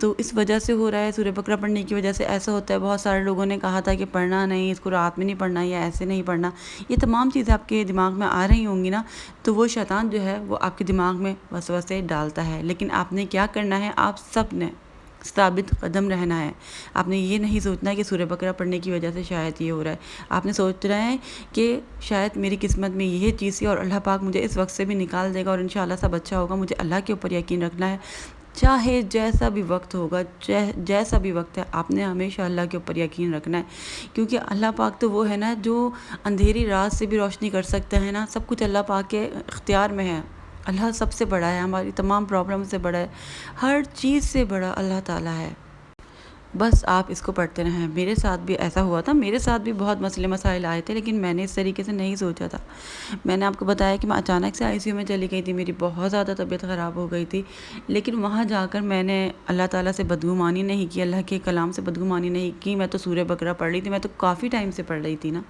تو اس وجہ سے ہو رہا ہے، سورہ بقرہ پڑھنے کی وجہ سے ایسا ہوتا ہے۔ بہت سارے لوگوں نے کہا تھا کہ پڑھنا نہیں، اس کو رات میں نہیں پڑھنا یا ایسے نہیں پڑھنا، یہ تمام چیزیں آپ کے دماغ میں آ رہی ہوں گی نا، تو وہ شیطان جو ہے وہ آپ کے دماغ میں وسوسے ڈالتا ہے۔ لیکن آپ نے کیا کرنا ہے، آپ سب نے ثابت قدم رہنا ہے۔ آپ نے یہ نہیں سوچنا کہ سورہ بقرہ پڑھنے کی وجہ سے شاید یہ ہو رہا ہے، آپ نے سوچ رہا ہے کہ شاید میری قسمت میں یہ چیز تھی اور اللہ پاک مجھے اس وقت سے بھی نکال دے گا اور انشاءاللہ سب اچھا ہوگا۔ مجھے اللہ کے اوپر یقین رکھنا ہے، چاہے جیسا بھی وقت ہوگا، جیسا بھی وقت ہے، آپ نے ہمیشہ اللہ کے اوپر یقین رکھنا ہے، کیونکہ اللہ پاک تو وہ ہے نا جو اندھیری رات سے بھی روشنی کر سکتا ہے نا، سب کچھ اللہ پاک کے اختیار میں ہے۔ اللہ سب سے بڑا ہے، ہماری تمام پرابلم سے بڑا ہے، ہر چیز سے بڑا اللہ تعالیٰ ہے۔ بس آپ اس کو پڑھتے رہیں۔ میرے ساتھ بھی ایسا ہوا تھا، میرے ساتھ بھی بہت مسئلے مسائل آئے تھے، لیکن میں نے اس طریقے سے نہیں سوچا تھا۔ میں نے آپ کو بتایا کہ میں اچانک سے ICU میں چلی گئی تھی، میری بہت زیادہ طبیعت خراب ہو گئی تھی، لیکن وہاں جا کر میں نے اللہ تعالیٰ سے بدگمانی نہیں کی، اللہ کے کلام سے بدگمانی نہیں کی۔ میں تو سورہ بقرہ پڑھ رہی تھی، میں تو کافی ٹائم سے پڑھ رہی تھی نا،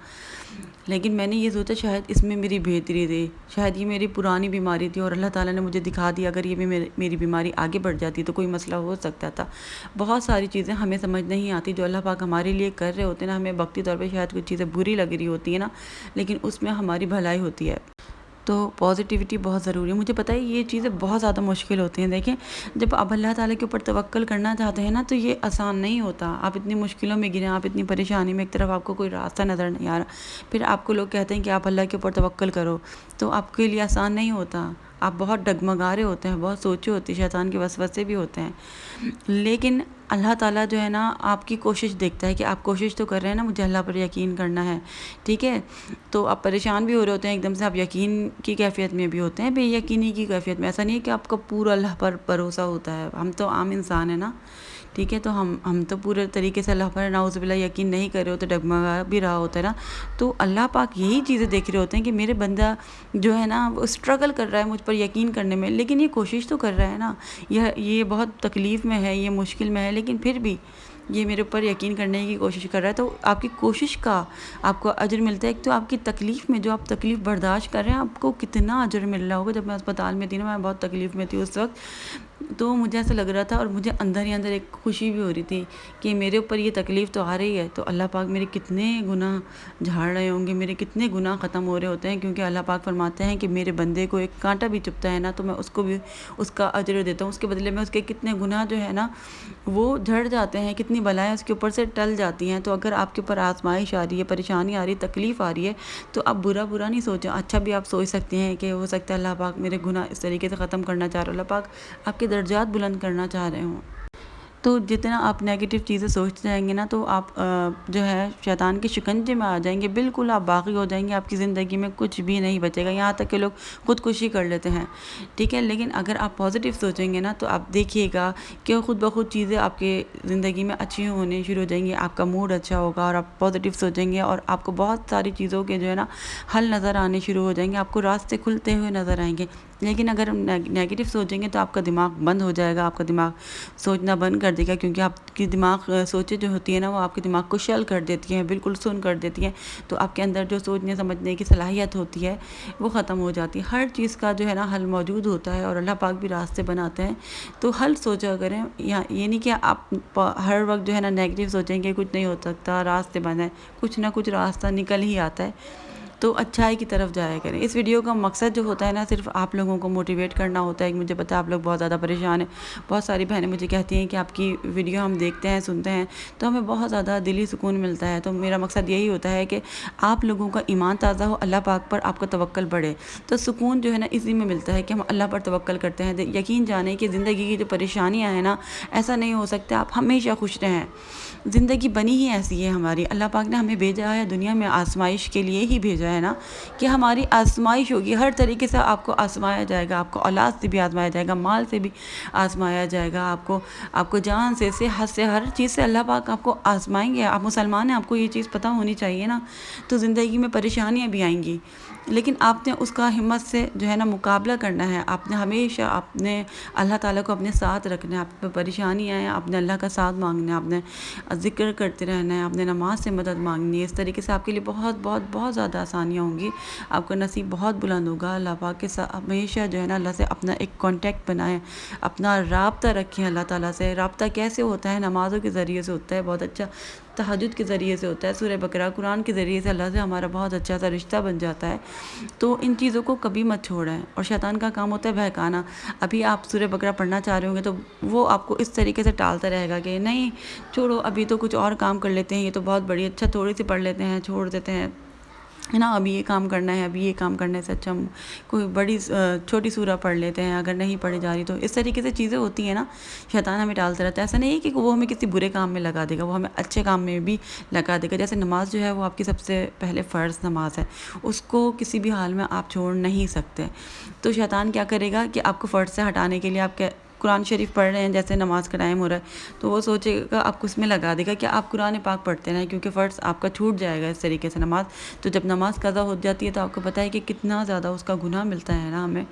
لیکن میں نے یہ سوچا شاید اس میں میری بہتری تھی، شاید یہ میری پرانی بیماری تھی اور اللہ تعالیٰ نے مجھے دکھا دیا اگر یہ بھی میری بیماری آگے بڑھ جاتی تو کوئی مسئلہ ہو سکتا تھا۔ بہت ساری چیزیں ہمیں سمجھ نہیں آتی جو اللہ پاک ہمارے لیے کر رہے ہوتے ہیں نا، ہمیں وقتی طور پہ شاید کچھ چیزیں بری لگ رہی ہوتی ہیں نا، لیکن اس میں ہماری بھلائی ہوتی ہے۔ تو پازیٹیوٹی بہت ضروری ہے۔ مجھے پتہ ہے یہ چیزیں بہت زیادہ مشکل ہوتی ہیں۔ دیکھیں جب آپ اللہ تعالیٰ کے اوپر توکل کرنا چاہتے ہیں نا تو یہ آسان نہیں ہوتا۔ آپ اتنی مشکلوں میں گریں، آپ اتنی پریشانی میں، ایک طرف آپ کو کوئی راستہ نظر نہیں آ رہا، پھر آپ کو لوگ کہتے ہیں کہ آپ اللہ کے اوپر توکل کرو، تو آپ کے لیے آسان نہیں ہوتا۔ آپ بہت ڈگمگا رہے ہوتے ہیں، بہت سوچے ہوتی ہیں، شیطان کے وسوسے بھی ہوتے ہیں، لیکن اللہ تعالیٰ جو ہے نا آپ کی کوشش دیکھتا ہے کہ آپ کوشش تو کر رہے ہیں نا، مجھے اللہ پر یقین کرنا ہے، ٹھیک ہے؟ تو آپ پریشان بھی ہو رہے ہوتے ہیں، ایک دم سے آپ یقین کی کیفیت میں بھی ہوتے ہیں، بے یقینی کی کیفیت میں۔ ایسا نہیں ہے کہ آپ کا پورا اللہ پر بھروسہ ہوتا ہے، ہم تو عام انسان ہیں نا، ٹھیک ہے؟ تو ہم تو پورے طریقے سے اللہ پر نعوذ باللہ یقین نہیں کر رہے ہوتے، ڈگمگا بھی رہا ہوتا ہے نا، تو اللہ پاک یہی چیزیں دیکھ رہے ہوتے ہیں کہ میرے بندہ جو ہے نا وہ اسٹرگل کر رہا ہے مجھ پر یقین کرنے میں، لیکن یہ کوشش تو کر رہا ہے نا، یہ بہت تکلیف میں ہے، یہ مشکل میں ہے، لیکن پھر بھی یہ میرے اوپر یقین کرنے کی کوشش کر رہا ہے، تو آپ کی کوشش کا آپ کو اجر ملتا ہے۔ ایک تو آپ کی تکلیف میں جو آپ تکلیف برداشت کر رہے ہیں، آپ کو کتنا اجر مل رہا ہوگا۔ جب میں اسپتال میں تھی نا، میں بہت تکلیف میں تھی اس وقت، تو مجھے ایسا لگ رہا تھا اور مجھے اندر ہی اندر ایک خوشی بھی ہو رہی تھی کہ میرے اوپر یہ تکلیف تو آ رہی ہے تو اللہ پاک میرے کتنے گناہ جھاڑ رہے ہوں گے، میرے کتنے گناہ ختم ہو رہے ہوتے ہیں، کیونکہ اللہ پاک فرماتے ہیں کہ میرے بندے کو ایک کانٹا بھی چبھتا ہے نا تو میں اس کو بھی اس کا اجر دیتا ہوں، اس کے بدلے میں اس کے کتنے گناہ جو ہے نا وہ جھڑ جاتے ہیں، کتنی بلائیں اس کے اوپر سے ٹل جاتی ہیں۔ تو اگر آپ کے اوپر آزمائش آ رہی ہے، پریشانی آ رہی ہے، تکلیف آ رہی ہے، تو آپ برا نہیں سوچیں، اچھا بھی آپ سوچ سکتے ہیں کہ ہو سکتا ہے اللہ پاک میرے گناہ اس طریقے سے ختم کرنا چاہ رہے ہو، اللہ پاک آپ کے درجات بلند کرنا چاہ رہے ہوں۔ تو جتنا آپ نیگیٹو چیزیں سوچتے جائیں گے نا تو آپ جو ہے شیطان کے شکنجے میں آ جائیں گے، بالکل آپ باغی ہو جائیں گے، آپ کی زندگی میں کچھ بھی نہیں بچے گا، یہاں تک کہ لوگ خودکشی کر لیتے ہیں، ٹھیک ہے؟ لیکن اگر آپ پازیٹیو سوچیں گے نا تو آپ دیکھیے گا کہ خود بخود چیزیں آپ کے زندگی میں اچھی ہونے شروع ہو جائیں گی، آپ کا موڈ اچھا ہوگا اور آپ پازیٹیو سوچیں گے اور آپ کو بہت ساری چیزوں کے جو ہے نا حل نظر آنے شروع ہو جائیں گے، آپ کو راستے کھلتے ہوئے نظر آئیں گے۔ لیکن اگر ہم نیگیٹو سوچیں گے تو آپ کا دماغ بند ہو جائے گا، آپ کا دماغ سوچنا بند کر دے گا، کیونکہ آپ کی دماغ سوچیں جو ہوتی ہے نا وہ آپ کے دماغ کو شل کر دیتی ہیں، بالکل سن کر دیتی ہیں، تو آپ کے اندر جو سوچنے سمجھنے کی صلاحیت ہوتی ہے وہ ختم ہو جاتی ہے۔ ہر چیز کا جو ہے نا حل موجود ہوتا ہے اور اللہ پاک بھی راستے بناتے ہیں، تو حل سوچا کریں، یہ نہیں کہ آپ ہر وقت جو ہے نا نیگیٹو سوچیں کہ کچھ نہیں ہو سکتا، راستے بند ہیں، کچھ نہ کچھ راستہ نکل ہی آتا ہے، تو اچھائی کی طرف جایا کریں۔ اس ویڈیو کا مقصد جو ہوتا ہے نا صرف آپ لوگوں کو موٹیویٹ کرنا ہوتا ہے، کہ مجھے پتہ ہے آپ لوگ بہت زیادہ پریشان ہیں، بہت ساری بہنیں مجھے کہتی ہیں کہ آپ کی ویڈیو ہم دیکھتے ہیں، سنتے ہیں تو ہمیں بہت زیادہ دلی سکون ملتا ہے، تو میرا مقصد یہی ہوتا ہے کہ آپ لوگوں کا ایمان تازہ ہو، اللہ پاک پر آپ کا توکل بڑھے، تو سکون جو ہے نا اسی میں ملتا ہے کہ ہم اللہ پر توکل کرتے ہیں۔ یقین جانیں کہ زندگی کی جو پریشانیاں ہیں نا، ایسا نہیں ہو سکتا آپ ہمیشہ خوش رہیں، زندگی بنی ہی ایسی ہے ہماری، اللہ پاک نے ہمیں بھیجا ہے دنیا میں آزمائش کے لیے ہی بھیجا ہے نا، کہ ہماری آزمائش ہوگی، ہر طریقے سے آپ کو آزمایا جائے گا، آپ کو اولاد سے بھی آزمایا جائے گا، مال سے بھی آزمایا جائے گا، آپ کو جان سے، صحت سے، ہر چیز سے اللہ پاک آپ کو آزمائیں گے۔ آپ مسلمان ہیں، آپ کو یہ چیز پتہ ہونی چاہیے نا، تو زندگی میں پریشانیاں بھی آئیں گی، لیکن آپ نے اس کا ہمت سے جو ہے نا مقابلہ کرنا ہے. آپ نے ہمیشہ اپنے اللہ تعالیٰ کو اپنے ساتھ رکھنا ہے. آپ پہ پریشانی آئے آپ نے اللہ کا ساتھ مانگنا ہے, آپ نے ذکر کرتے رہنا ہے, آپ نے نماز سے مدد مانگنی ہے. اس طریقے سے آپ کے لیے بہت بہت بہت زیادہ آسانیاں ہوں گی. آپ کا نصیب بہت بلند ہوگا. اللہ پاک کے ساتھ ہمیشہ جو ہے نا اللہ سے اپنا ایک کانٹیکٹ بنائیں, اپنا رابطہ رکھیں اللہ تعالیٰ سے. رابطہ کیسے ہوتا ہے؟ نمازوں کے ذریعے سے ہوتا ہے بہت اچھا, تہجد کے ذریعے سے ہوتا ہے, سورہ بقرہ قرآن کے ذریعے سے اللہ سے ہمارا بہت اچھا سا رشتہ بن جاتا ہے. تو ان چیزوں کو کبھی مت چھوڑیں. اور شیطان کا کام ہوتا ہے بہکانا. ابھی آپ سورہ بقرہ پڑھنا چاہ رہے ہوں گے تو وہ آپ کو اس طریقے سے ٹالتا رہے گا کہ نہیں چھوڑو, ابھی تو کچھ اور کام کر لیتے ہیں, یہ تو بہت بڑی اچھا تھوڑی سی پڑھ لیتے ہیں, چھوڑ دیتے ہیں, ہے نا, ابھی یہ کام کرنا ہے, ابھی یہ کام کرنے سے اچھا ہم کوئی بڑی چھوٹی سورہ پڑھ لیتے ہیں اگر نہیں پڑھی جا رہی تو. اس طریقے سے چیزیں ہوتی ہیں نا, شیطان ہمیں ٹالتا رہتا ہے. ایسا نہیں ہے کہ وہ ہمیں کسی برے کام میں لگا دے گا, وہ ہمیں اچھے کام میں بھی لگا دے گا. جیسے نماز جو ہے وہ آپ کی سب سے پہلے فرض نماز ہے, اس کو کسی بھی حال میں آپ چھوڑ نہیں سکتے. تو شیطان کیا کرے گا کہ آپ کو فرض سے ہٹانے کے لیے, آپ کے قرآن شریف پڑھ رہے ہیں, جیسے نماز کا ٹائم ہو رہا ہے تو وہ سوچے گا آپ کو اس میں لگا دے گا کہ آپ قرآن پاک پڑھتے رہیں, کیونکہ فرض آپ کا چھوٹ جائے گا اس طریقے سے نماز. تو جب نماز قضا ہو جاتی ہے تو آپ کو پتہ ہے کہ کتنا زیادہ اس کا گناہ ملتا ہے نا ہمیں,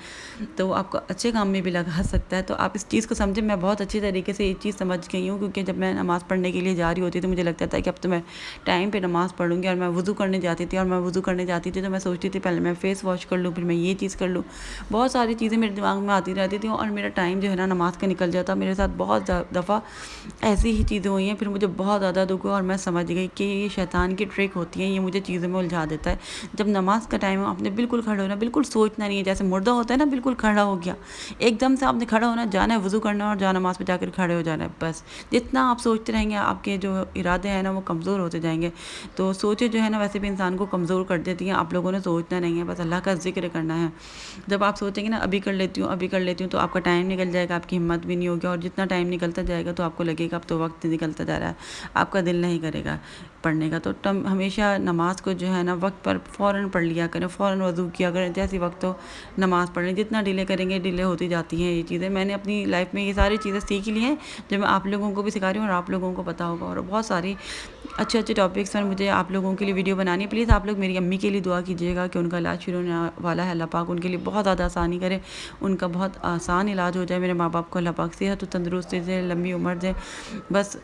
تو آپ کو اچھے کام میں بھی لگا سکتا ہے. تو آپ اس چیز کو سمجھیں. میں بہت اچھی طریقے سے یہ چیز سمجھ گئی ہوں, کیونکہ جب میں نماز پڑھنے کے لیے جا رہی ہوتی تو مجھے لگتا تھا کہ اب تو میں ٹائم پہ نماز پڑھوں گی, اور میں وضو کرنے جاتی تھی, اور میں وضو کرنے جاتی تھی تو میں سوچتی تھی پہلے میں فیس واش کر لوں, پھر میں یہ چیز کر لوں. بہت ساری چیزیں میرے دماغ میں آتی رہتی تھیں اور میرا ٹائم جو ہے نا نماز کا نکل جاتا. میرے ساتھ بہت دفعہ ایسی ہی چیزیں ہوئی ہیں. پھر مجھے بہت زیادہ دکھ ہوا اور میں سمجھ گئی کہ یہ شیطان کی ٹرک ہوتی ہے, یہ مجھے چیزوں میں الجھا دیتا ہے. جب نماز کا ٹائم ہو آپ نے بالکل کھڑے ہونا, بالکل سوچنا نہیں ہے, جیسے مردہ ہوتا ہے نا بالکل کھڑا ہو گیا, ایک دم سے آپ نے کھڑا ہونا, جانا ہے وضو کرنا اور جا نماز پہ جا کر کھڑے ہو جانا ہے. بس جتنا آپ سوچتے رہیں گے آپ کے جو ارادے ہیں نا وہ کمزور ہوتے جائیں گے. تو سوچے جو ہے نا ویسے بھی انسان کو کمزور کر دیتی ہیں. آپ لوگوں نے سوچنا نہیں ہے, بس اللہ کا ذکر کرنا ہے. جب آپ سوچیں گے نا ابھی کر لیتی ہوں ابھی کر لیتی ہوں, تو آپ کا ٹائم نکل جائے گا, آپ کی ہمت بھی نہیں ہوگی, اور جتنا ٹائم نکلتا جائے گا تو آپ کو لگے گا اب تو وقت نکلتا جا رہا ہے, آپ کا دل نہیں کرے گا پڑھنے کا. تو ہمیشہ نماز کو جو ہے نا وقت پر فوراً پڑھ لیا کریں, فوراً وضو کیا کریں, جیسی وقت ہو نماز پڑھ لیں. جتنا ڈیلے کریں گے ڈیلے ہوتی جاتی ہیں یہ چیزیں. میں نے اپنی لائف میں یہ ساری چیزیں سیکھ لی ہیں جو میں آپ لوگوں کو بھی سکھا رہی ہوں, اور آپ لوگوں کو پتہ ہوگا. اور بہت ساری اچھے اچھے ٹاپکس پر مجھے آپ لوگوں کے لیے ویڈیو بنانی ہے. پلیز آپ لوگ میری امی کے لیے دعا کیجیے گا کہ ان کا علاج شروع ہونے والا ہے, اللہ پاک ان کے لیے بہت زیادہ آسانی کرے, ان کا بہت آسان علاج ہو جائے. میرے ماں باپ کو اللہ پاک صحت و تندرستی دے, لمبی عمر دے. بس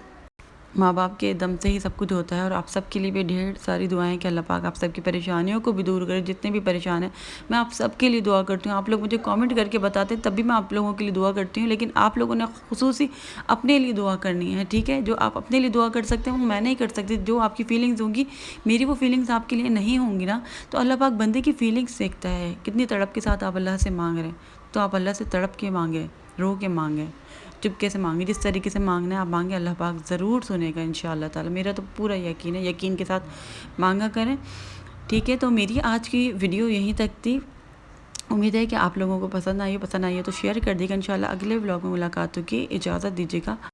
ماں باپ کے دم سے ہی سب کچھ ہوتا ہے. اور آپ سب کے لیے بھی ڈھیر ساری دعائیں کہ اللہ پاک آپ سب کی پریشانیوں کو بھی دور کرے. جتنے بھی پریشان ہیں میں آپ سب کے لیے دعا کرتی ہوں. آپ لوگ مجھے کامنٹ کر کے بتاتے ہیں تب بھی میں آپ لوگوں کے لیے دعا کرتی ہوں, لیکن آپ لوگوں نے خصوصی اپنے لیے دعا کرنی ہے, ٹھیک ہے. جو آپ اپنے لیے دعا کر سکتے ہیں وہ میں نہیں کر سکتی. جو آپ کی فیلنگز ہوں گی, میری وہ فیلنگز آپ کے لیے نہیں ہوں گی نا, تو اللہ پاک بندے کی فیلنگز دیکھتا ہے. کتنی تڑپ کے ساتھ آپ اللہ سے مانگ رہے ہیں, تو آپ اللہ سے تڑپ کے مانگیں, رو کے مانگیں, چپکے سے مانگیں. جس طریقے سے مانگنا ہے آپ مانگیں, اللہ پاک ضرور سنے گا انشاءاللہ تعالی. میرا تو پورا یقین ہے, یقین کے ساتھ مانگا کریں, ٹھیک ہے. تو میری آج کی ویڈیو یہیں تک تھی. امید ہے کہ آپ لوگوں کو پسند آئی ہے تو شیئر کر دیے گا. انشاءاللہ اگلے ولاگ میں ملاقات ہوگی. اجازت دیجیے گا.